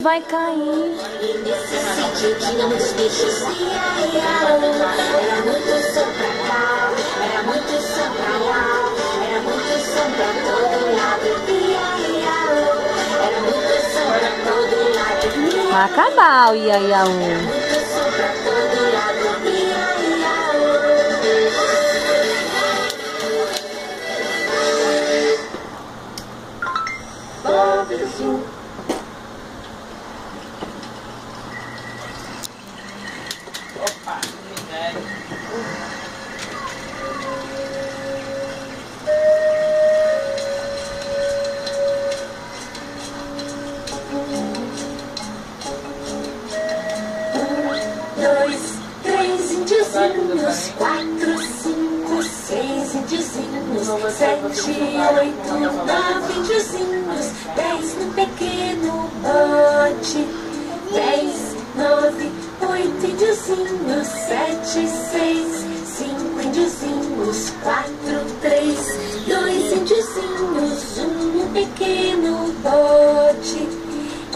Vai cair. Vai acabar o Iaiaú. Opa, miséria. Dois, três índiozinhos, 4, 5, 6 índiozinhos, 7, 8, 9 índiozinhos, 10 no pequeno bote, 10, 9, 8 índiozinhos, 7, 6, 5 índiozinhos, 4, 3, 2 índiozinhos, no pequeno bote,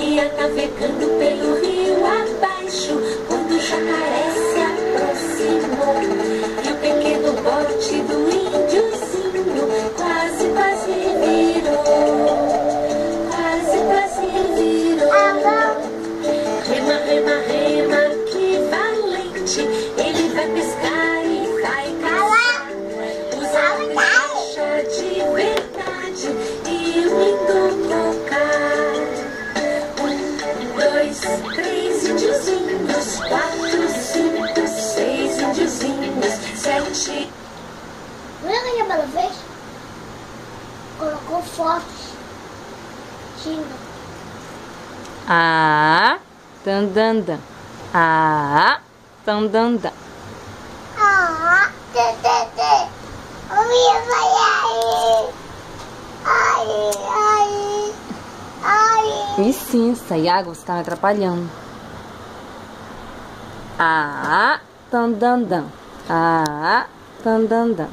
ia navegando pelo rio abaixo, quando o jacaré se aproximou, e o pequeno bote do índiozinho quase, quase virou, quase, quase virou. Rema, rema, rema, que valente, ele vai pescar e vai caçar, usando caixa de verdade e o lindo cocar. 2, 3 índiozinhos, 4, 5, 6 índiozinhos, 7. Lembra que a Bela fez? Colocou fotos. Xinga. Ah, tandanda. Ah, tandanda. Tê. O Mia vai aí. Ai. Licença, Iago, você tá me atrapalhando. Ah, tandanda. Ah, tandanda.